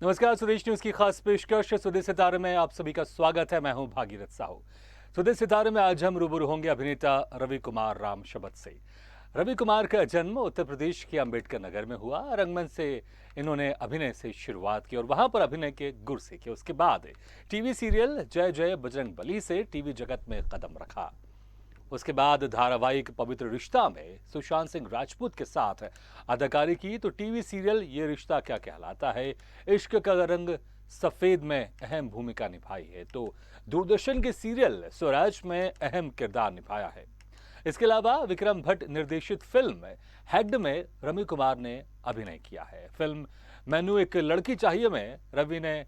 नमस्कार, स्वदेश न्यूज की खास पेशकश स्वदेश सितारे में आप सभी का स्वागत है। मैं हूं भागीरथ साहू। स्वदेश सितारे में आज हम रूबरू होंगे अभिनेता रवि कुमार राम शबद से। रवि कुमार का जन्म उत्तर प्रदेश के अंबेडकर नगर में हुआ। रंगमंच से इन्होंने अभिनय से शुरुआत की और वहां पर अभिनय के गुर सीखे। उसके बाद टीवी सीरियल जय जय बजरंग बली से टीवी जगत में कदम रखा। उसके बाद धारावाहिक पवित्र रिश्ता में सुशांत सिंह राजपूत के साथ अदाकारी की तो टीवी सीरियल ये रिश्ता क्या कहलाता है, इश्क का रंग सफेद में अहम भूमिका निभाई है। तो दूरदर्शन के सीरियल स्वराज में अहम किरदार निभाया है। इसके अलावा विक्रम भट्ट निर्देशित फिल्म हैग्ड में रवि कुमार ने अभिनय किया है। फिल्म मैनू एक लड़की चाहिए में रवि ने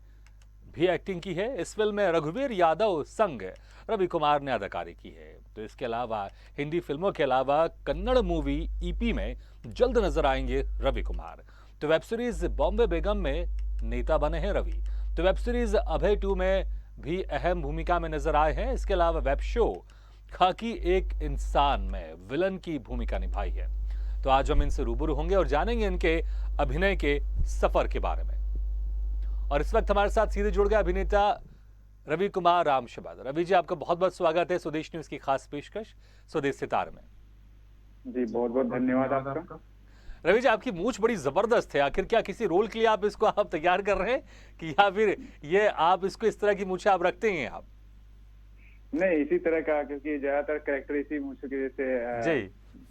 भी एक्टिंग की है। इस फिल्म में रघुवीर यादव संग रवि कुमार ने अदाकारी की है। तो इसके अलावा हिंदी फिल्मों के अलावा कन्नड़ मूवी ईपी में जल्द नजर आएंगे रवि कुमार। तो वेब सीरीज बॉम्बे बेगम में नेता बने हैं रवि। तो वेब सीरीज अभय 2 में भी अहम भूमिका में नजर आए हैं। इसके अलावा वेब शो खाकी एक इंसान में विलन की भूमिका निभाई है। तो आज हम इनसे रूबरू होंगे और जानेंगे इनके अभिनय के सफर के बारे में। और इस वक्त हमारे साथ सीधे जुड़ गए अभिनेता रवि कुमार राम शबद। रवि जी, आपका बहुत बहुत स्वागत है स्वदेश न्यूज की खास पेशकश स्वदेश सितार में। जी बहुत बहुत धन्यवाद आपका। रवि जी, आपकी मूंछ बड़ी जबरदस्त है। आखिर क्या किसी रोल के लिए आप तैयार कर रहे हैं कि या फिर ये आप इसको इस तरह की मूंछें आप रखते हैं आप? नहीं, इसी तरह का, क्योंकि ज्यादातर कैरेक्टर इसी मूंछ की वजह से जी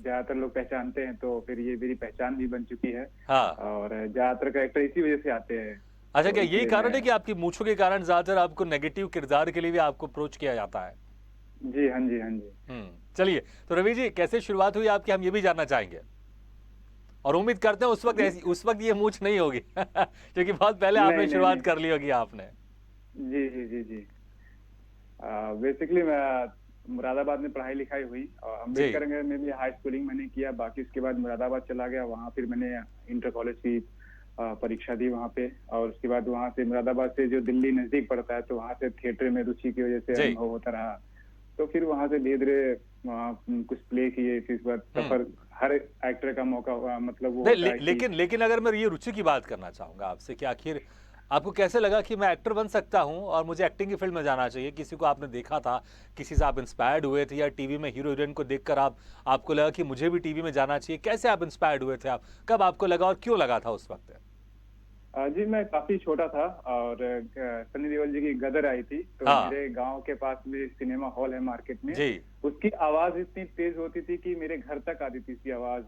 ज्यादातर लोग पहचानते हैं, तो फिर ये मेरी पहचान भी बन चुकी है। हाँ। और ज्यादातर कैरेक्टर इसी वजह से आते हैं। अच्छा, तो क्या यही इसलिए कारण है कि आपकी मूंछों के कारण ज्यादातर आपको नेगेटिव किरदार के लिए भी आपको अप्रोच किया जाता है? जी हाँ जी, हाँ जी। चलिए, तो रवि जी, कैसे शुरुआत हुई आपकी, हम ये भी जानना चाहेंगे। और उम्मीद करते हैं उस वक्त ये मूंछ नहीं होगी क्योंकि बहुत पहले आपने शुरुआत कर ली होगी आपने। जी जी जी जी। बेसिकली मैं मुरादाबाद में पढ़ाई लिखाई हुई और अम्बेडकर नगर में भी हाई स्कूलिंग मैंने किया। बाकी उसके बाद मुरादाबाद चला गया, वहाँ फिर मैंने इंटर कॉलेज की परीक्षा दी वहाँ पे। और उसके बाद वहाँ से मुरादाबाद से जो दिल्ली नजदीक पड़ता है, तो वहाँ से थिएटर में रुचि की वजह से अनुभव होता रहा। तो फिर वहाँ से धीरे धीरे वहाँ कुछ प्ले किए। फिर उसके बाद सफर, हर एक्टर का मौका हुआ, मतलब वो लेकिन अगर मैं ये रुचि की बात करना चाहूंगा आपसे कि आखिर आपको कैसे लगा कि मैं एक्टर बन सकता हूं और मुझे एक्टिंग की फील्ड में जाना चाहिए? किसी को आपने देखा था, किसी से आप इंस्पायर्ड हुए थे, या टीवी में हीरो हीरोइन को देखकर आपको लगा कि मुझे भी टीवी में जाना चाहिए? कैसे आप इंस्पायर्ड हुए थे? आप कब आपको लगा और क्यों लगा था उस वक्त? जी मैं काफी छोटा था और सनी देओल जी की गदर आई थी, तो मेरे गांव के पास में सिनेमा हॉल है मार्केट में। उसकी आवाज इतनी तेज होती थी कि मेरे घर तक आती थी इसकी आवाज,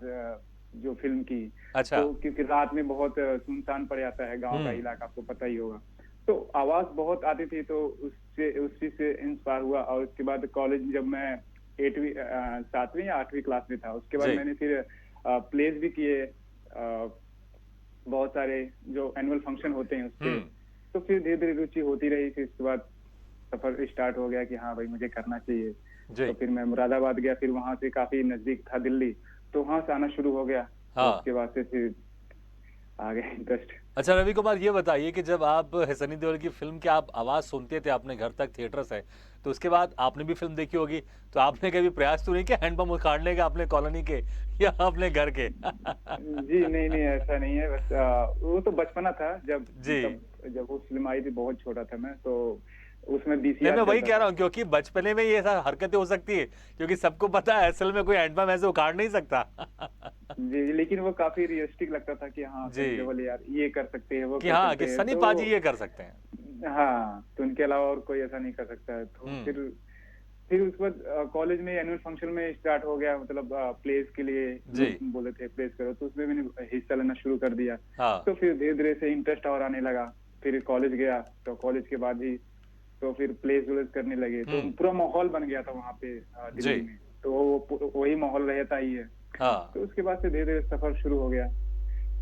जो फिल्म की। अच्छा। तो क्योंकि रात में बहुत सुनसान पड़ जाता है गांव का इलाका, आपको पता ही होगा, तो आवाज बहुत आती थी। तो उस चीज से इंस्पायर हुआ। और उसके बाद कॉलेज, जब मैं 7वीं या 8वीं क्लास में था, उसके बाद मैंने फिर प्लेस भी किए, बहुत सारे जो एनुअल फंक्शन होते हैं उसके। तो फिर धीरे धीरे रुचि होती रही। फिर उसके बाद सफर स्टार्ट हो गया कि हाँ भाई मुझे करना चाहिए। तो फिर मैं मुरादाबाद गया, फिर वहां से काफी नजदीक था दिल्ली, तो वहां से आना शुरू हो गया। हाँ। तो उसके बाद से फिर आगे इंटरेस्ट। अच्छा रवि कुमार, ये बताइए कि जब आप सनी देओल की फिल्म की आप आवाज सुनते थे अपने घर तक थिएटर से, तो उसके बाद आपने भी फिल्म देखी होगी, तो आपने कभी प्रयास तो नहीं किया हैंडपंप उखाड़ने का अपने कॉलोनी के या अपने घर के? जी नहीं नहीं, ऐसा नहीं है। बस वो तो बचपना था जब वो फिल्म आई थी, बहुत छोटा था मैं, तो उसमें मैं वही कह रहा हूँ, क्योंकि बचपने में ये सब हरकतें हो सकती है, क्योंकि सबको पता है असल में कोई हैंडपंप ऐसे उखाड़ नहीं सकता। जी, लेकिन वो काफी रियलिस्टिक लगता था कि हाँ यार ये कर सकते हैं, वो कि हाँ कि सनी पाजी ये कर सकते हैं। हाँ, तो उनके अलावा और कोई ऐसा नहीं कर सकता है। तो फिर उसके बाद कॉलेज में एनुअल फंक्शन में स्टार्ट हो गया, मतलब प्लेस के लिए बोले थे प्लेस करो, तो उसमें मैंने हिस्सा लेना शुरू कर दिया। तो फिर धीरे धीरे से इंटरेस्ट और आने लगा। फिर कॉलेज गया, तो कॉलेज के बाद ही तो फिर प्लेस व्लेस करने लगे, तो पूरा माहौल बन गया था वहाँ पे दिल्ली में, तो वही माहौल रहता ही है। तो उसके बाद से धीरे धीरे सफर शुरू हो गया।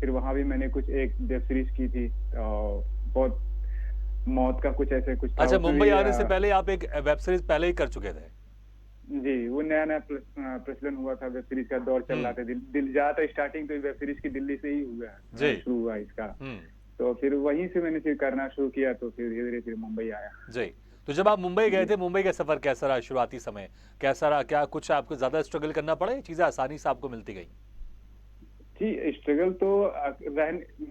फिर वहां भी मैंने एक वेब सीरीज की थी, बहुत मौत का कुछ ऐसे कुछ। अच्छा, मुंबई आने से पहले आप एक वेब सीरीज पहले ही कर चुके थे? जी, वो नया नया प्रचलन हुआ था, वेब सीरीज का दौर चल रहा था। ज्यादातर स्टार्टिंग तो वेब सीरीज की दिल्ली से ही हुआ, शुरू हुआ इसका। तो फिर वहीं से मैंने फिर करना शुरू किया, तो फिर धीरे धीरे फिर मुंबई आया। जी, तो जब आप मुंबई गए थे, मुंबई का सफर कैसा रहा? शुरुआती समय कैसा रहा? क्या कुछ आपको ज्यादा स्ट्रगल करना पड़ा, चीजें आसानी से आपको मिलती गई? जी, स्ट्रगल तो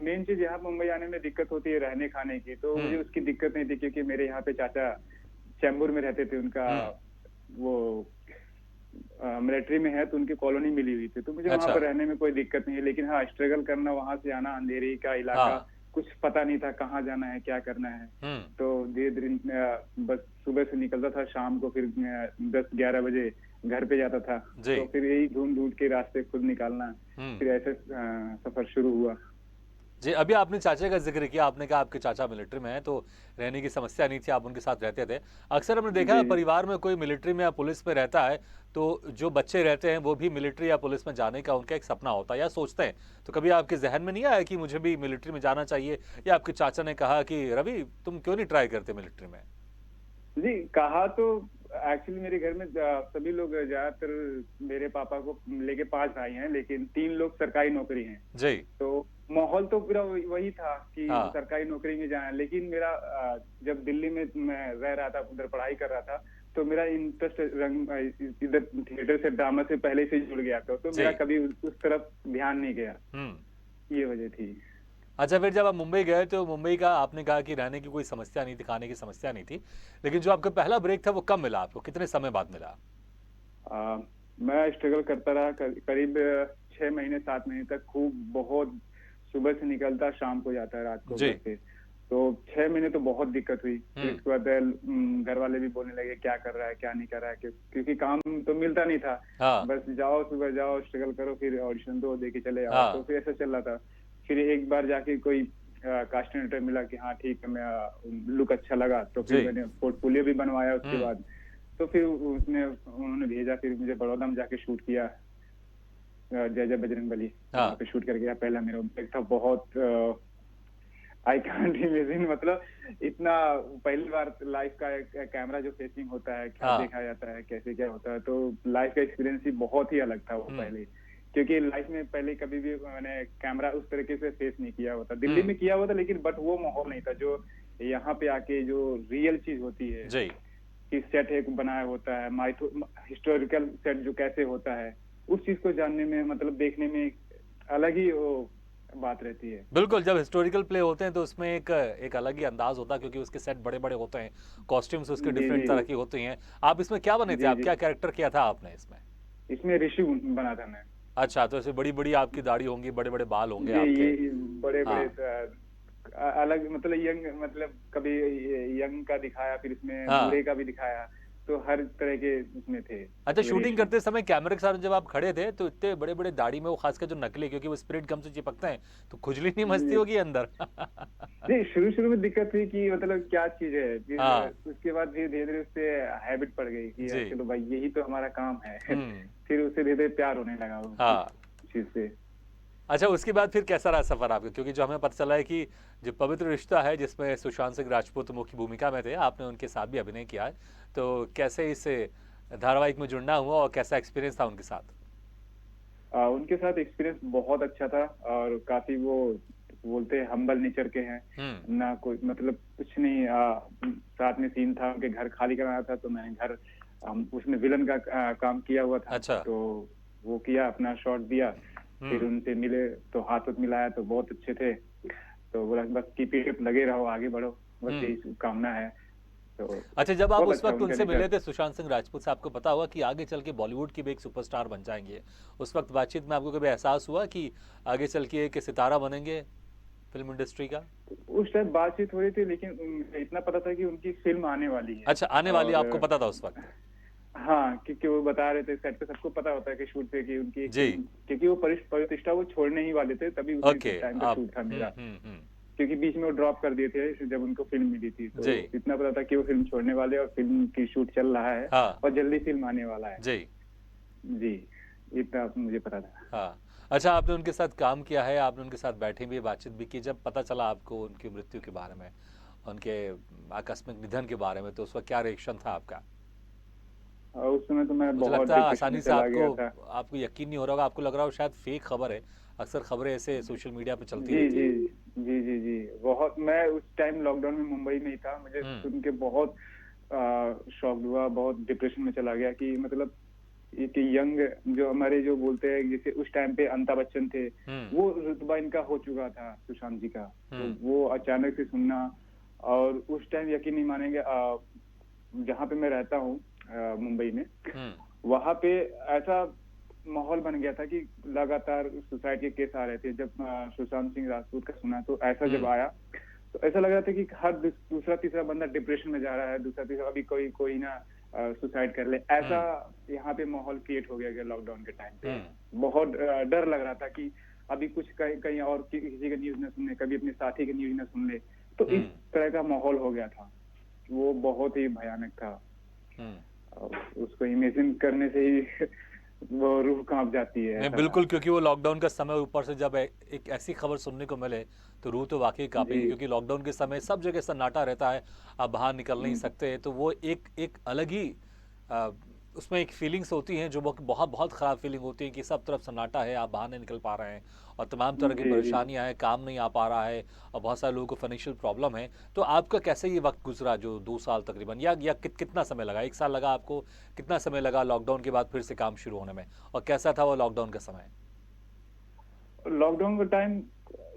मेन चीज यहाँ मुंबई आने में दिक्कत होती है रहने खाने की, तो मुझे उसकी दिक्कत नहीं थी क्योंकि मेरे यहाँ पे चाचा चैम्बूर में रहते थे। उनका हम्म। वो मिलिट्री में है, तो उनकी कॉलोनी मिली हुई थी, तो मुझे वहां अच्छा। पर रहने में कोई दिक्कत नहीं है। लेकिन हाँ, स्ट्रगल करना, वहां से आना, अंधेरी का इलाका, हाँ। कुछ पता नहीं था कहाँ जाना है, क्या करना है। हम्म। तो धीरे धीरे बस सुबह से निकलता था, शाम को फिर 10-11 बजे घर पे जाता था। जी। तो फिर यही ढूंढ ढूंढ के रास्ते खुद निकालना, हम्म। फिर ऐसे सफर शुरू हुआ। जी, अभी आपने चाचा का जिक्र किया, आपने कहा आपके चाचा मिलिट्री में हैं, तो रहने की समस्या नहीं थी, आप उनके साथ रहते थे। अक्सर हमने देखा है जी, परिवार में कोई मिलिट्री में या पुलिस में रहता है, तो जो बच्चे रहते हैं वो भी मिलिट्री या पुलिस में जाने का उनका एक सपना होता है या सोचते हैं। तो कभी आपके जहन में नहीं आया कि मुझे भी मिलिट्री में जाना चाहिए, या आपके चाचा ने कहा कि रवि तुम क्यों नहीं ट्राई करते मिलिट्री में? जी, कहा तो एक्चुअली मेरे घर में सभी लोग, ज्यादातर मेरे पापा को लेके 5 भाई हैं, लेकिन 3 लोग सरकारी नौकरी हैं। जी। तो माहौल तो पूरा वही था कि हाँ। सरकारी नौकरी में जाए। लेकिन मेरा जब दिल्ली में मैं रह रहा था, उधर पढ़ाई कर रहा था, तो मेरा इंटरेस्ट रंग इधर थिएटर से, ड्रामा से पहले से जुड़ गया था, तो जी। मेरा कभी उस तरफ ध्यान नहीं गया। हम्म। ये वजह थी। अच्छा, फिर जब आप मुंबई गए तो मुंबई का आपने कहा कि रहने की कोई समस्या नहीं थी, खाने की समस्या नहीं थी, लेकिन जो आपका पहला ब्रेक था वो कब मिला आपको, कितने समय बाद मिला? आ, मैं स्ट्रगल करता रहा करीब 6 महीने 7 महीने तक, खूब बहुत। सुबह से निकलता, शाम को जाता है, रात को जी। घर पे। तो 6 महीने तो बहुत दिक्कत हुई। फिर उसके बाद घर वाले भी बोलने लगे क्या कर रहा है, क्या नहीं कर रहा है, क्योंकि काम तो मिलता नहीं था। हाँ। बस जाओ, सुबह जाओ, स्ट्रगल करो, फिर ऑडिशन दो, दे के चले आओ। तो हाँ। फिर ऐसा चल रहा था। फिर एक बार जाके कोई कास्टिंग मिला कि हाँ ठीक है, मैं लुक अच्छा लगा, तो जी। फिर मैंने पोर्टफोलियो भी बनवाया उसके हम्म। बाद। तो फिर उन्होंने भेजा, फिर मुझे बड़ौदा में जाके शूट किया, जय जय बजरंगबली। वहां हाँ। पे शूट करके आया, पहला मेरा इम्पैक्ट था बहुत। आई कांट इमेजिन, मतलब इतना पहली बार लाइफ का एक कैमरा जो फेसिंग होता है, क्या हाँ। देखा जाता है, कैसे क्या होता है, तो लाइफ का एक्सपीरियंस ही बहुत ही अलग था वो हम्म। पहले। क्योंकि लाइफ में पहले कभी भी मैंने कैमरा उस तरीके से फेस नहीं किया होता। दिल्ली हम्म। में किया हुआ था, लेकिन बट वो माहौल नहीं था जो यहाँ पे आके जो रियल चीज होती है, जी। कि सेट एक बनाया होता है, माइथो हिस्टोरिकल सेट जो कैसे होता है, उस चीज को जानने में, मतलब देखने में अलग ही वो बात रहती है। बिल्कुल, जब हिस्टोरिकल प्ले होते हैं तो उसमें एक एक अलग ही अंदाज होता है, क्योंकि उसके सेट बड़े बड़े होते हैं, कॉस्ट्यूम्स उसके जी डिफरेंट जी तरह की होती हैं। आप इसमें क्या बने थे, जी आप जी। क्या कैरेक्टर किया था आपने इसमें? इसमें ऋषि बना था मैं। अच्छा, तो ऐसे बड़ी बड़ी आपकी दाढ़ी होंगी, बड़े बड़े बाल होंगे जी, आपके। ये बड़े बड़े हाँ। अलग, मतलब यंग, मतलब कभी यंग का दिखाया, फिर इसमें हाँ। बूढ़े का भी दिखाया। तो हर तरह के इसमें थे अच्छा, शूटिंग वेरिएशन। करते समय कैमरे के साथ जब आप खड़े थे तो इतने बड़े बड़े दाढ़ी में, वो खासकर जो नकली, क्योंकि वो स्पिरिट गम से चिपकते हैं, तो खुजली नहीं मचती जी होगी अंदर? जी, शुरू शुरू में दिक्कत हुई कि मतलब क्या चीज है, फिर हाँ। उसके बाद धीरे धीरे धीरे उससे हैबिट पड़ गई कि जी। चलो भाई यही तो हमारा काम है। हम्म। फिर उससे धीरे धीरे प्यार होने लगा उस हाँ। चीज से। अच्छा, उसके बाद फिर कैसा रहा सफर आपका, क्योंकि जो हमें पता चला है कि जो पवित्र रिश्ता है जिसमें सुशांत सिंह राजपूत मुख्य भूमिका में थे, आपने उनके साथ भी अभिनय किया है, तो कैसे इस धारावाहिक में जुड़ना हुआ और कैसा एक्सपीरियंस था उनके साथ? उनके साथ एक्सपीरियंस बहुत अच्छा था, और काफी वो बोलते हैं हम्बल नेचर के हैं। हम्म। ना कोई मतलब कुछ नहीं। साथ में सीन था, उनके घर खाली कराना था, तो मैंने घर उसमें विलन का काम किया हुआ था। अच्छा। तो वो किया, अपना शॉट दिया। फिर हम्म। उनसे मिले तो हाथ हाथ मिलाया, तो बहुत अच्छे थे। तो बोला बस कीप इट अप, लगे रहो, आगे बढ़ो, बस हम्म। यही शुभकामना है। तो अच्छा, जब आप बहुत उस अच्छा वक्त उनका उनसे मिले नेचर। थे सुशांत सिंह राजपूत से, आपको पता हुआ कि आगे चल के बॉलीवुड की भी एक सुपरस्टार बन जाएंगे, उस वक्त बातचीत में आपको कभी एहसास हुआ कि आगे चल के एक सितारा बनेंगे फिल्म इंडस्ट्री का? उस टाइम बातचीत हो रही थी, लेकिन इतना पता था कि उनकी फिल्म आने वाली है। अच्छा, आने वाली आपको और पता था उस वक्त? हाँ, क्योंकि वो बता रहे थे सेट पे, सबको पता होता है कि शूट पे कि उनकी एक जी। फिल्म, क्योंकि वो प्रतिष्ठा वो छोड़ने ही वाले थे, तभी उसी ओके। टाइम का आप शूट था मेरा। हम्म। क्योंकि बीच में वो ड्रॉप कर दिए थे जब उनको फिल्म मिली थी, तो जी। इतना पता था कि वो फिल्म छोड़ने वाले, और फिल्म की शूट चल रहा है, हाँ। और जल्दी फिल्म आने वाला है। जी। जी, इतना मुझे पता था। हाँ। अच्छा, आपने उनके साथ काम किया है, आपने उनके साथ बैठे भी, बातचीत भी की, जब पता चला आपको उनकी मृत्यु के बारे में, उनके आकस्मिक निधन के बारे में, तो उस वक्त क्या रिएक्शन था आपका? और उस समय तो मैं मुझे बहुत लगता है डिप्रेशन में आसानी से चला आपको गया था। आपको यकीन नहीं हो रहा होगा, आपको लग रहा हो शायद फेक खबर है। अक्सर खबरें ऐसे सोशल मीडिया पे चलती जी रहती जी हैं। जी जी जी, बहुत। मैं उस टाइम लॉकडाउन में मुंबई में ही था, मुझे हम्म। सुन के बहुत शॉक हुआ, बहुत डिप्रेशन में चला गया कि मतलब एक यंग, जो हमारे जो बोलते हैं जैसे उस टाइम पे अमिताभ बच्चन थे, वो रुतबा इनका हो चुका था सुशांत जी का। तो वो अचानक से सुनना, और उस टाइम यकीन नहीं मानेंगे, जहाँ पे मैं रहता हूँ मुंबई में, वहां पे ऐसा माहौल बन गया था कि लगातार सुसाइड के केस आ रहे थे। जब सुशांत सिंह राजपूत का सुना तो ऐसा जब आया तो ऐसा लग रहा था कि हर दूसरा तीसरा बंदा डिप्रेशन में जा रहा है, दूसरा तीसरा अभी कोई कोई ना सुसाइड कर ले, ऐसा यहाँ पे माहौल क्रिएट हो गया लॉकडाउन के टाइम पे। बहुत डर लग रहा था कि अभी कुछ कहीं कहीं और किसी का न्यूज न सुन ले, कभी अपने साथी का न्यूज न सुन ले। तो इस तरह का माहौल हो गया था, वो बहुत ही भयानक था। उसको इमेजिन करने से ही वो रूह कांप जाती है। नहीं बिल्कुल, क्योंकि वो लॉकडाउन का समय, ऊपर से जब एक ऐसी खबर सुनने को मिले तो रूह तो वाकई कांपेगी, क्योंकि लॉकडाउन के समय सब जगह सन्नाटा रहता है, आप बाहर निकल नहीं सकते। तो वो एक अलग ही उसमें एक फीलिंग्स होती हैं जो बहुत बहुत ख़राब फीलिंग होती है कि सब तरफ सन्नाटा है, आप बाहर नहीं निकल पा रहे हैं और तमाम तरह की परेशानियां हैं, काम नहीं आ पा रहा है और बहुत सारे लोगों को फाइनेंशियल प्रॉब्लम है। तो आपका कैसे ये वक्त गुजरा जो 2 साल तकरीबन, या कितना समय लगा? 1 साल लगा आपको? कितना समय लगा लॉकडाउन के बाद फिर से काम शुरू होने में, और कैसा था वो लॉकडाउन का समय? लॉकडाउन का टाइम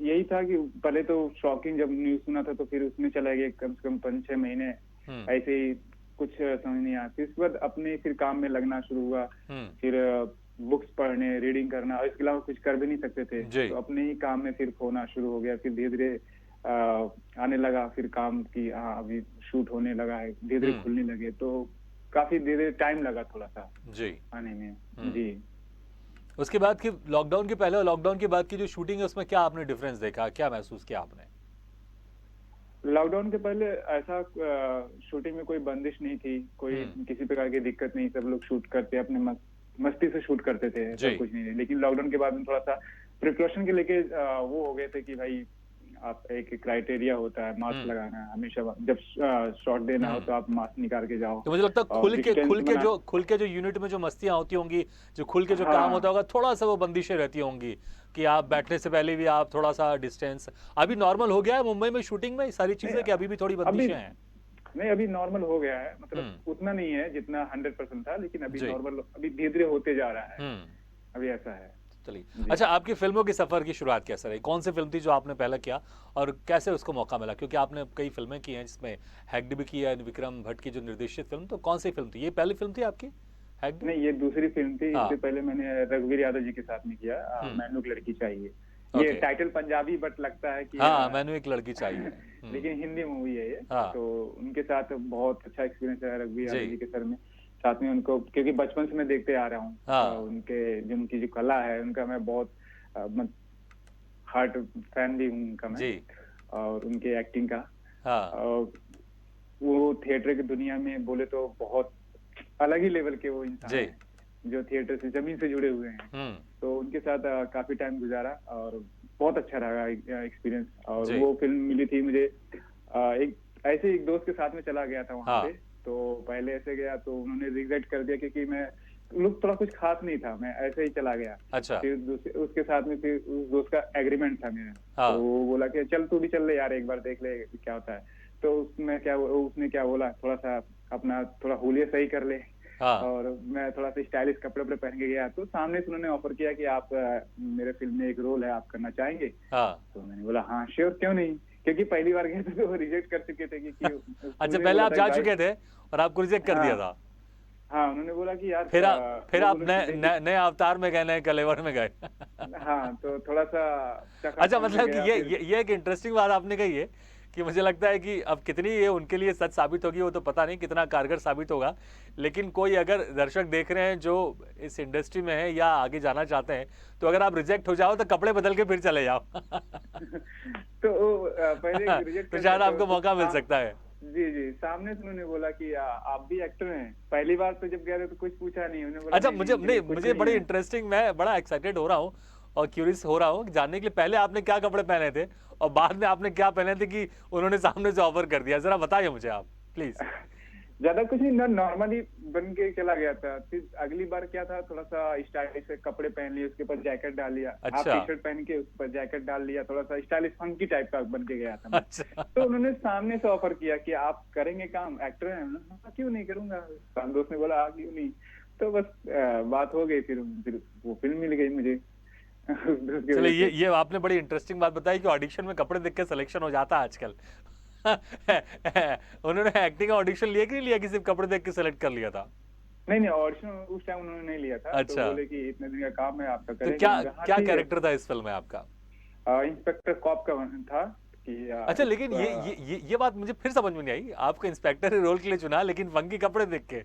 यही था कि पहले तो शॉकिंग जब न्यूज सुना था तो फिर उसमें चला गया कम से कम 5-6 महीने ऐसे ही, कुछ समझ नहीं आती। उसके बाद अपने फिर काम में लगना शुरू हुआ, फिर बुक्स पढ़ने, रीडिंग करना, और इसके अलावा कुछ कर भी नहीं सकते थे। तो अपने ही काम में फिर खोना शुरू हो गया। फिर धीरे धीरे आने लगा फिर काम की, हाँ अभी शूट होने लगा है, धीरे धीरे खुलने लगे। तो काफी धीरे धीरे टाइम लगा थोड़ा सा आने में। जी। उसके बाद की, लॉकडाउन के पहले और लॉकडाउन के बाद की जो शूटिंग है उसमें क्या आपने डिफरेंस देखा, क्या महसूस किया आपने? लॉकडाउन के पहले ऐसा शूटिंग में कोई बंदिश नहीं थी, कोई किसी प्रकार की दिक्कत नहीं, सब लोग शूट करते अपने मस्ती से शूट करते थे, सब कुछ नहीं। लेकिन लॉकडाउन के बाद में थोड़ा सा प्रिकॉशन के लेके वो हो गए थे कि भाई आप एक क्राइटेरिया होता है मास्क लगाना है हमेशा, जब शॉट देना हो तो आप मास्क निकाल के जाओ। तो मुझे लगता है खुल के जो यूनिट में जो मस्तियां होती होंगी, जो खुल के जो काम होता होगा, थोड़ा सा वो बंदिशें रहती होंगी कि आप बैठने से पहले भी आप थोड़ा सा डिस्टेंस। अभी नॉर्मल हो गया है मुंबई में शूटिंग में सारी चीजें, कि अभी भी थोड़ी बंदिशें हैं? नहीं, अभी नॉर्मल हो गया है, मतलब उतना नहीं है जितना 100% था, लेकिन अभी नॉर्मल, अभी धीरे धीरे होते जा रहा है। अभी ऐसा है। चलिए, अच्छा आपकी फिल्मों की सफर की शुरुआत कैसे रही? कौन सी फिल्म थी जो आपने पहले किया और कैसे उसको मौका मिला? क्योंकि आपने कई फिल्में की हैं जिसमें हैग्ड भी की है, विक्रम भट्ट की जो निर्देशित फिल्म, तो कौन सी फिल्म थी? ये पहली फिल्म थी आपकी हैग्ड? नहीं, ये दूसरी फिल्म थी। इससे पहले मैंने रघुवीर यादव जी के साथ में किया, मैनू एक लड़की चाहिए। ये टाइटल पंजाबी बट लगता है कि मैनू एक लड़की चाहिए लेकिन हिंदी मूवी है ये। तो उनके साथ बहुत अच्छा एक्सपीरियंस है रघुवीर यादव जी के सर में, साथ में उनको, क्योंकि बचपन से मैं देखते आ रहा हूँ उनके, जो उनकी जो कला है उनका, मैं बहुत हार्ट फैन भी हूँ उनका मैं, और उनके एक्टिंग का। और वो थिएटर की दुनिया में बोले तो बहुत अलग ही लेवल के वो इंसान हैं, जो थिएटर से जमीन से जुड़े हुए हैं। तो उनके साथ काफी टाइम गुजारा और बहुत अच्छा रहा एक्सपीरियंस। और वो फिल्म मिली थी मुझे एक दोस्त के साथ में चला गया था वहां पे। तो पहले ऐसे गया तो उन्होंने रिग्रेट कर दिया, क्योंकि मैं लुक थोड़ा कुछ खास नहीं था, मैं ऐसे ही चला गया। अच्छा। फिर उसके साथ में फिर उस दोस्त का एग्रीमेंट था मेरा। तो वो बोला कि चल तू भी चल ले यार, एक बार देख ले क्या होता है। तो उसने क्या बोला, थोड़ा सा अपना थोड़ा हुलिया सही कर ले। और मैं थोड़ा सा स्टाइलिश कपड़े पहन के गया, तो सामने से उन्होंने ऑफर किया कि आप मेरे फिल्म में एक रोल है, आप करना चाहेंगे? तो मैंने बोला हाँ श्योर, क्यों नहीं, क्योंकि पहली बार गए थे तो रिजेक्ट कर चुके थे कि अच्छा, पहले आप जा चुके थे और आपको रिजेक्ट कर दिया था? हाँ, उन्होंने बोला कि यार फिर आप नए अवतार में गए, नए कलेवर में गए। हाँ, तो थोड़ा सा अच्छा, मतलब ये एक इंटरेस्टिंग बात आपने कही है कि मुझे लगता है कि अब कितनी ये उनके लिए सच साबित होगी वो तो पता नहीं, कितना कारगर साबित होगा, लेकिन कोई अगर दर्शक देख रहे हैं जो इस इंडस्ट्री में है या आगे जाना चाहते हैं, तो अगर आप रिजेक्ट हो जाओ तो कपड़े बदल के फिर चले जाओ। तो पहले रिजेक्ट तो शायद आपको मौका मिल सकता है। जी, सामने से उन्होंने बोला कि आप भी एक्टर हैं। पहली बार तो जब गए थे तो कुछ पूछा नहीं, उन्होंने बोला अच्छा, मुझे बड़ी इंटरेस्टिंग, मैं बड़ा एक्साइटेड हो रहा हूँ और क्यूरियस हो रहा हूँ जानने के लिए, पहले आपने क्या कपड़े पहने थे और बाद में आपने क्या पहने थे कि उन्होंने सामने से ऑफर कर दिया, जरा बताइए मुझे आप प्लीज। ज्यादा कुछ नहीं, नॉर्मली बन के चला गया था। फिर अगली बार क्या था, थोड़ा सा स्टाइलिश से कपड़े पहन लिए, उसके ऊपर जैकेट डाल लिया। अच्छा। आप टी शर्ट पहन के उस पर जैकेट डाल लिया, थोड़ा सा स्टाइलिश फंकी टाइप का बन के गया था। अच्छा। तो उन्होंने सामने से ऑफर किया कि आप करेंगे काम, एक्टर हैं? क्यों नहीं करूंगा। दोस्त ने बोला क्यों नहीं। तो बस बात हो गई, फिर वो फिल्म मिल गई मुझे उसकी चलिए, वजह से। ये आपने बड़ी इंटरेस्टिंग बात बताई कि ऑडिशन में कपड़े देख के सिलेक्शन हो जाता है आजकल। उन्होंने एक्टिंग का ऑडिशन लिया कि नहीं लिया कि सिर्फ कपड़े देख के सिलेक्ट कर लिया था? नहीं नहीं, ऑडिशन उस टाइम उन्होंने नहीं लिया था, तो अच्छा, बोले कि इतने दिन का काम है आपका, तो करेंगे। क्या मैंने कहा हाँ क्या ठीक है। कैरेक्टर था इस फिल्म में आपका? इंस्पेक्टर कॉप का था कि अच्छा, लेकिन ये बात मुझे फिर समझ में नहीं आई, आपको इंस्पेक्टर रोल के लिए चुना लेकिन फंकी कपड़े देख के।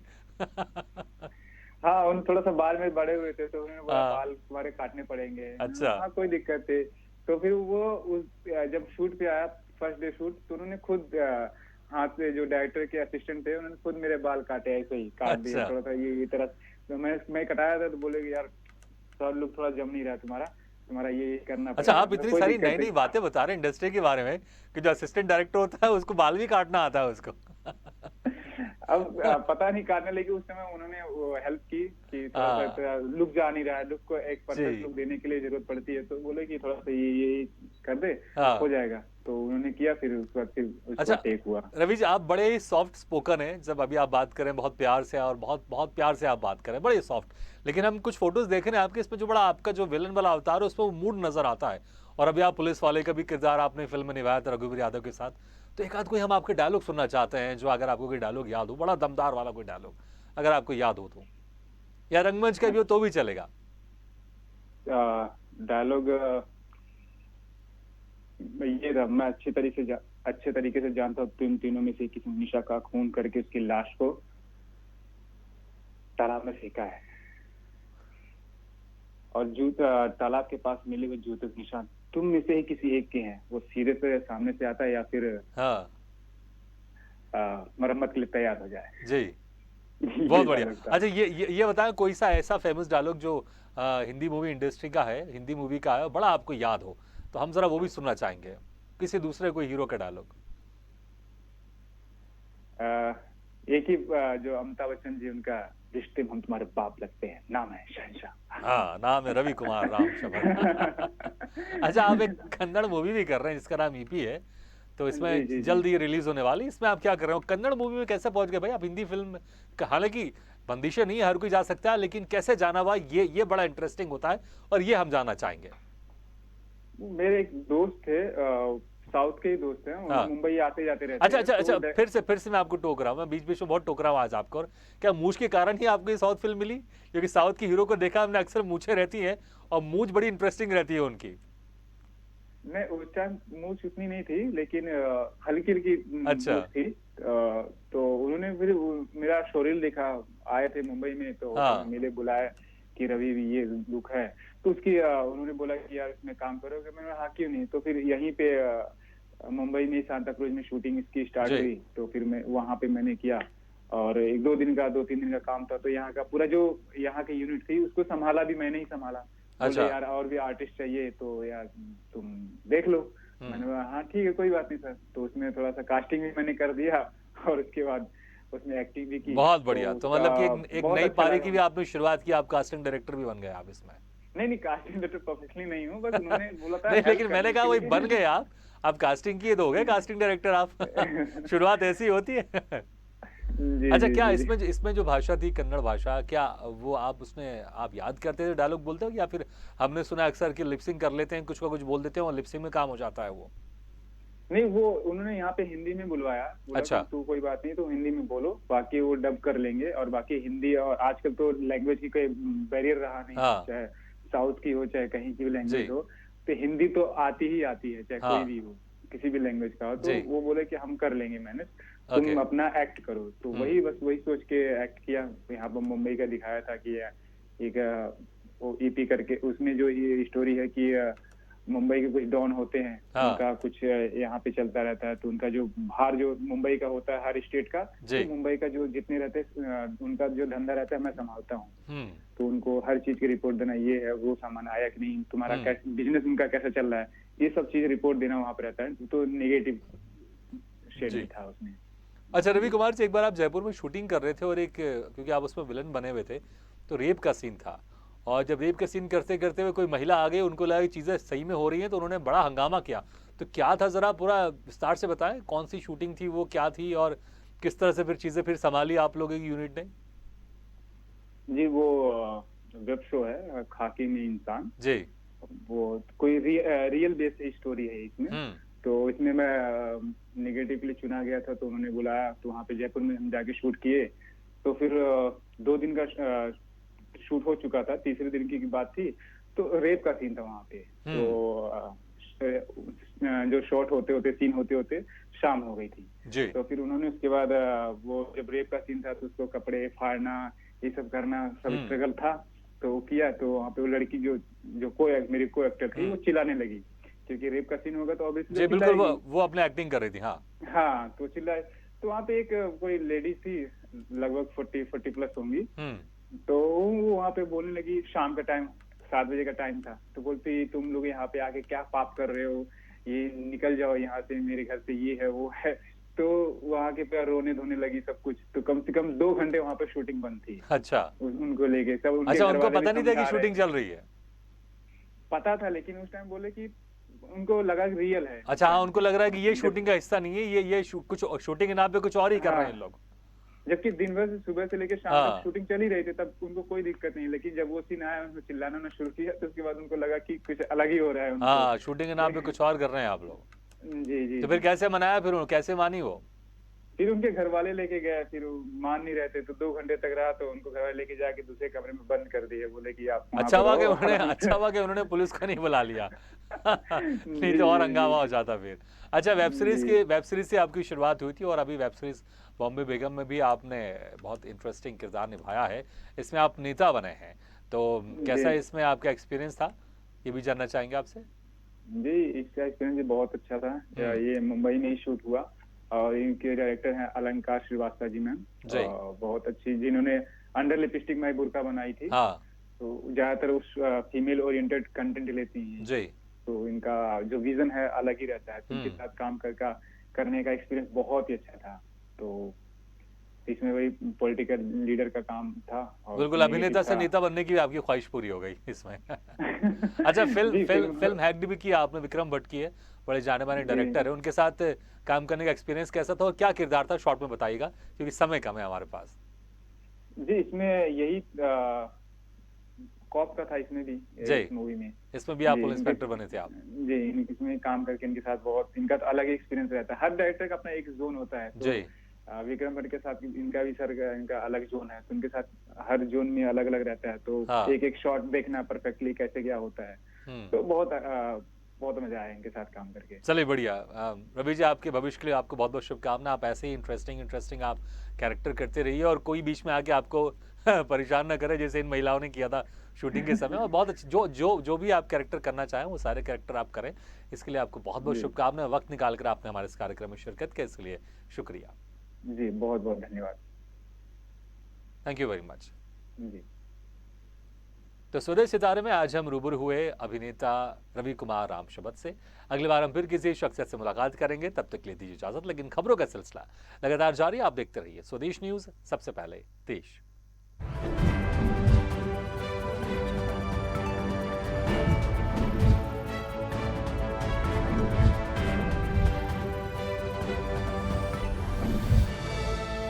हाँ, उन थोड़ा सा बाल में बड़े हुए थे, तो उन्होंने बोला हाँ, बाल तुम्हारे काटने पड़ेंगे। अच्छा, हाँ कोई दिक्कत है। तो फिर वो उस जब शूट पे आया, फर्स्ट डे शूट, तो उन्होंने खुद हाथ से, जो डायरेक्टर के असिस्टेंट थे, उन्होंने खुद मेरे बाल काटे, ऐसे ही काट दिए अच्छा, थोड़ा सा ये तरह। तो मैं कटाया था, तो बोले कि यार सर लुक थोड़ा जम नहीं रहा तुम्हारा, तुम्हारा ये करना अच्छा। पड़ेगा। आप मैंने इतनी कोई सारी दिक्कत नई नई बातें बता रहे हैं इंडस्ट्री के बारे में कि जो असिस्टेंट डायरेक्टर होता है उसको बाल भी काटना आता है उसको। अब पता नहीं काटने, लेकिन उस समय उन्होंने वो हेल्प की कि थोड़ा हाँ, सा लुक जा नहीं रहा है, लुक को एक परफेक्ट जी, लुक देने के लिए जरूरत पड़ती है, तो बोले कि थोड़ा सा ये कर दे, हो हाँ। जाएगा। तो उन्होंने किया, फिर उसके अच्छा, बाद टेक हुआ। रवि जी, आप बड़े ही सॉफ्ट स्पोकन हैं। जब अभी आप बात करें बहुत प्यार से और बहुत बहुत प्यार से आप बात करें, बड़े सॉफ्ट। लेकिन हम कुछ फोटोज देख रहे हैं आपके, इसमें जो बड़ा आपका जो विलन वाला अवतार है उसमें वो मूड नजर आता है। और अभी आप पुलिस वाले का भी किरदार आपने फिल्म में निभाया था रघुवीर यादव के साथ। तो एक आध कोई हम आपके डायलॉग सुनना चाहते हैं, जो अगर आपको कोई डायलॉग याद हो, बड़ा दमदार वाला कोई डायलॉग अगर आपको याद हो तो, या रंगमंच का भी हो तो भी चलेगा। डायलॉग ये था, मैं अच्छे तरीके से जानता हूँ तुम तीनों में से किसी निशा का खून करके उसकी लाश को तालाब में फेंका है, और तालाब के पास मिले हुए जूते के निशान तुम में से ही किसी एक के हैं। वो सीधे से सामने से आता है, या फिर हाँ मरम्मत के लिए तैयार हो जाए। जी, ये बहुत बढ़िया। डायलॉग था। अच्छा, ये बताएं कोई सा ऐसा फेमस डायलॉग जो हिंदी मूवी इंडस्ट्री का है, हिंदी मूवी का है, बड़ा आपको याद हो, तो हम जरा वो भी सुनना चाहेंगे, किसी दूसरे कोई हीरो का डायलॉग। एक ही जो अमिताभ बच्चन जी, उनका रिश्ते में हम तुम्हारे बाप लगते हैं, नाम है शहंशाह। हाँ, नाम है रवि कुमार राम शबत। अच्छा, आप एक कन्नड़ मूवी भी कर रहे हैं जिसका नाम ईपी है, तो जी इसमें जी जी। जल्द ही रिलीज होने वाली, इसमें आप क्या कर रहे हो? कन्नड़ मूवी में कैसे पहुंच गए भाई आप हिंदी फिल्म में? हालांकि बंदिशें नहीं है, हर कोई जा सकता है, लेकिन कैसे जाना हुआ, ये बड़ा इंटरेस्टिंग होता है और ये हम जानना चाहेंगे। मेरे एक दोस्त थे, साउथ के ही दोस्त हैं, वो हाँ, मुंबई आते जाते रहते अच्छा हैं, अच्छा तो अच्छा, फिर से मैं आपको टोक रहा हूँ, मैं बीच बीच में बहुत टोक रहा हूँ आज आपको। और क्या मूछ के कारण ही आपको ये साउथ फिल्म मिली? क्योंकि साउथ की हीरो को देखा हमने, अक्सर मूछें रहती हैं और मूछ बड़ी इंटरेस्टिंग रहती है उनकी। नहीं, उस टाइम मूछ उतनी नहीं थी, लेकिन हल्की हल्की अच्छा, मूछ थी। तो उन्होंने फिर मेरा शोरील देखा, आए थे मुंबई में, तो होटल में हाँ, मिले, बुलाया कि रवि भी ये लुक है। तो उसकी उन्होंने बोला कि यार इसमें काम करोगे? मैंने कहा हाँ क्यों नहीं। तो फिर यहीं पे मुंबई में सांता क्रूज में शूटिंग इसकी स्टार्ट जी, हुई, तो फिर मैं वहां पे मैंने किया, और दो तीन दिन का काम था। तो यहाँ का पूरा जो यहाँ की यूनिट थी उसको संभाला भी मैंने ही संभाला। बोले अच्छा, यार और भी आर्टिस्ट चाहिए, तो यार तुम देख लो। मैंने कहा हाँ ठीक है, कोई बात नहीं सर। तो उसमें थोड़ा सा कास्टिंग भी मैंने कर दिया, और उसके बाद उसमें एक्टिंग भी की, बहुत तो बढ़िया। तो उसका मतलब कि एक बहुत नई अच्छा पारी लगा की भी उनको। आपने शुरुआत की, आप कास्टिंग डायरेक्टर भी बन गए आप इसमें। नहीं नहीं, कास्टिंग डायरेक्टर प्रोफेशनली नहीं हूँ, बस उन्होंने बोला था नहीं, हेल्प लेकिन मैंने करने कहा के वही बन लिए। गए आप कास्टिंग किए तो हो गए कास्टिंग डायरेक्टर आप। शुरुआत ऐसी होती है। जी अच्छा, जी क्या जी। इसमें जो भाषा थी कन्नड़ भाषा, क्या वो आप उसमें आप याद करते थे, डायलॉग बोलते हो, या फिर हमने सुना अक्सर कि लिपसिंग कर लेते हैं, कुछ का कुछ बोल देते हैं और लिपसिंग में काम हो जाता है वो? नहीं, वो उन्होंने यहाँ पे हिंदी में बुलवाया, बोला कि अच्छा, तू कोई बात नहीं, तो हिंदी में बोलो, बाकी वो डब कर लेंगे। और बाकी हिंदी, और आजकल तो लैंग्वेज की कोई बैरियर रहा नहीं, हाँ, चाहे साउथ की हो चाहे कहीं की भी जी, लैंग्वेज हो, तो हिंदी तो आती है, चाहे कोई हाँ, भी हो, किसी भी लैंग्वेज का हो। तो जी, वो बोले कि हम कर लेंगे मैनेज, ओके, तुम अपना एक्ट करो। तो हम्म, वही सोच के एक्ट किया। यहाँ पर मुंबई का दिखाया था कि एक वो ईपी करके, उसमें जो ये स्टोरी है कि मुंबई के कुछ डॉन होते हैं, हाँ, उनका कुछ यहाँ पे चलता रहता है, तो उनका जो बाहर जो मुंबई का होता है हर स्टेट का, जी, तो मुंबई का जो जितने रहते हैं उनका जो धंधा रहता है मैं संभालता हूँ। हम्म, तो उनको हर चीज की रिपोर्ट देना, ये है वो सामान आया कि नहीं, तुम्हारा हम्म, कैसे बिजनेस उनका कैसा चल रहा है, ये सब चीज रिपोर्ट देना वहां पे रहता है। तो नेगेटिव शेड जी। भी था उसमें। अच्छा, रवि कुमार जी, एक बार आप जयपुर में शूटिंग कर रहे थे और एक, क्योंकि आप उसमें विलन बने हुए थे, तो रेप का सीन था। और जब रेप का सीन करते करते हुए कोई महिला आ गई, उनको लगा कि चीज़ें सही में हो रही हैं, तो उन्होंने बड़ा हंगामा किया। तो क्या था, ज़रा पूरा विस्तार से बताएं, कौन सी शूटिंग थी वो, क्या थी, और किस तरह से फिर चीज़ें फिर संभाली आप लोगों की यूनिट ने? जी वो वेब शो है खाकी में इंसान। जी। वो कोई रियल बेस्ड स्टोरी है इसमें। हम्म। तो इसमें मैं निगेटिवली चुना गया था, तो उन्होंने बुलाया, तो वहाँ पे जयपुर में हम जाके शूट किए। तो फिर 2 दिन का शूट हो चुका था, तीसरे दिन की बात थी। तो रेप का सीन था वहाँ पे। तो जो शॉट होते होते, सीन होते होते शाम हो गई थी। जी। तो फिर उन्होंने उसके बाद वो जब रेप का सीन था तो उसको कपड़े फाड़ना, ये सब करना, सब स्ट्रगल था। तो किया, तो वहाँ पे वो लड़की जो जो मेरी को एक्टर थी, वो चिल्लाने लगी, क्योंकि रेप का सीन होगा तो ऑब्वियसली जी बिल्कुल, वो अपने एक्टिंग कर रही थी। हाँ। हाँ, तो चिल्लाए। तो वहाँ पे एक कोई लेडीज थी, लगभग 40 प्लस होंगी। तो वो वहाँ पे बोलने लगी, शाम का टाइम, 7 बजे का टाइम था। तो बोलती, तुम लोग यहाँ पे आके क्या पाप कर रहे हो, ये निकल जाओ यहाँ से, मेरे घर से, ये है वो है। तो वहाँ के पे रोने धोने लगी सब कुछ। तो कम से कम 2 घंटे वहाँ पे शूटिंग बंद थी। अच्छा। उनको लेके सब, उनके अच्छा, घर उनको वाले भी पता नहीं था कि समझा रहे। शूटिंग चल रही है? पता था, लेकिन उस टाइम बोले कि उनको लगा कि रियल है। अच्छा, हाँ, उनको लग रहा है कि ये शूटिंग का हिस्सा नहीं है, ये कुछ शूटिंग के नाम पे कुछ और ही कर रहे हैं हाँ, लोग। जबकि दिन भर से सुबह से लेकर शाम तक शूटिंग चल ही रही थी, तब उनको कोई दिक्कत नहीं। लेकिन जब वो सीन आया, उनको चिल्लाना ना शुरू किया, तो उसके बाद उनको लगा कि कुछ अलग ही हो रहा है उनको। हाँ, शूटिंग के नाम पे कुछ और कर रहे हैं आप लोग। जी जी। तो फिर कैसे मनाया, फिर कैसे मानी वो? फिर उनके घर वाले लेके गए, फिर वो मान नहीं रहते, तो 2 घंटे तक रहा। तो उनको घर वाले लेके जाके दूसरे कमरे में बंद कर दिए, बोले कि आप वहाँ अच्छा पे हुआ कि रहो अच्छा हुआ कि उन्होंने पुलिस को नहीं बुला लिया। नहीं जी तो और जी हंगामा हो जी जाता फिर। अच्छा, जी वेब सीरीज से आपकी शुरुआत हुई थी और अभी वेब सीरीज बॉम्बे बेगम में भी आपने बहुत इंटरेस्टिंग किरदार निभाया है। इसमें आप नेता बने हैं, तो कैसा जी इसमें आपका एक्सपीरियंस था, ये भी जानना चाहेंगे आपसे। जी। इसका एक्सपीरियंस भी बहुत अच्छा था। ये मुंबई में ही शूट हुआ, और इनके डायरेक्टर हैं अलंकार श्रीवास्तव जी मैम। जी। बहुत अच्छी, जिन्होंने अंडर लिपस्टिक माई बुर्का बनाई थी। हाँ। तो ज्यादातर उस फीमेल ओरिएंटेड कंटेंट लेती हैं। जी। तो इनका जो विजन है अलग ही रहता है। तो इनके साथ काम करने का एक्सपीरियंस बहुत ही अच्छा था। तो इसमें वही पॉलिटिकल लीडर का काम था, और बिल्कुल, नेगेटिव अभिनेता से था। नेता बनने की भी आपकी ख्वाहिश पूरी हो गई इसमें। अच्छा, जी फिल्म हैक भी किया आपने, विक्रम भट्ट की है, बड़े जाने माने जी डायरेक्टर है, उनके साथ काम करने का एक्सपीरियंस कैसा था और क्या किरदार था, शॉर्ट में बताइएगा क्योंकि समय कम है हमारे पास। जी। इसमें यही कॉप का था इसमें भी, जी। इस मूवी में। इसमें भी आप जी पुलिस इंस्पेक्टर बने थे आप। जी, इसमें काम करके इनके साथ बहुत, इनका तो अलग ही एक्सपीरियंस रहता है। हर डायरेक्टर का अपना एक जोन होता है। तो जी। विक्रम भट्ट के साथ इनका भी सर इनका अलग जोन है। तो इनके साथ हर जोन में अलग अलग रहता है। तो हाँ। एक एक शॉट देखना परफेक्टली कैसे क्या होता है। तो बहुत मजा आया इनके साथ काम करके। चलिए बढ़िया। रवि जी, आपके भविष्य के लिए आपको बहुत बहुत शुभकामना। आप ऐसे ही इंटरेस्टिंग आप कैरेक्टर करते रहिए और कोई बीच में आके आपको परेशान ना करे जैसे इन महिलाओं ने किया था शूटिंग के समय। और बहुत अच्छी जो भी आप कैरेक्टर करना चाहें वो सारे कैरेक्टर आप करें। इसके लिए आपको बहुत बहुत जी शुभकामनाएं। वक्त निकाल कर आपने हमारे इस कार्यक्रम में शिरकत की, इसके लिए शुक्रिया। जी, बहुत बहुत धन्यवाद। Thank you very much. जी। तो स्वदेश सितारे में आज हम रूबरू हुए अभिनेता रवि कुमार राम शबद से। अगली बार हम फिर किसी शख्सियत से मुलाकात करेंगे, तब तक के लिए दीजिए इजाजत। लेकिन खबरों का सिलसिला लगातार जारी, आप देखते रहिए स्वदेश न्यूज, सबसे पहले देश।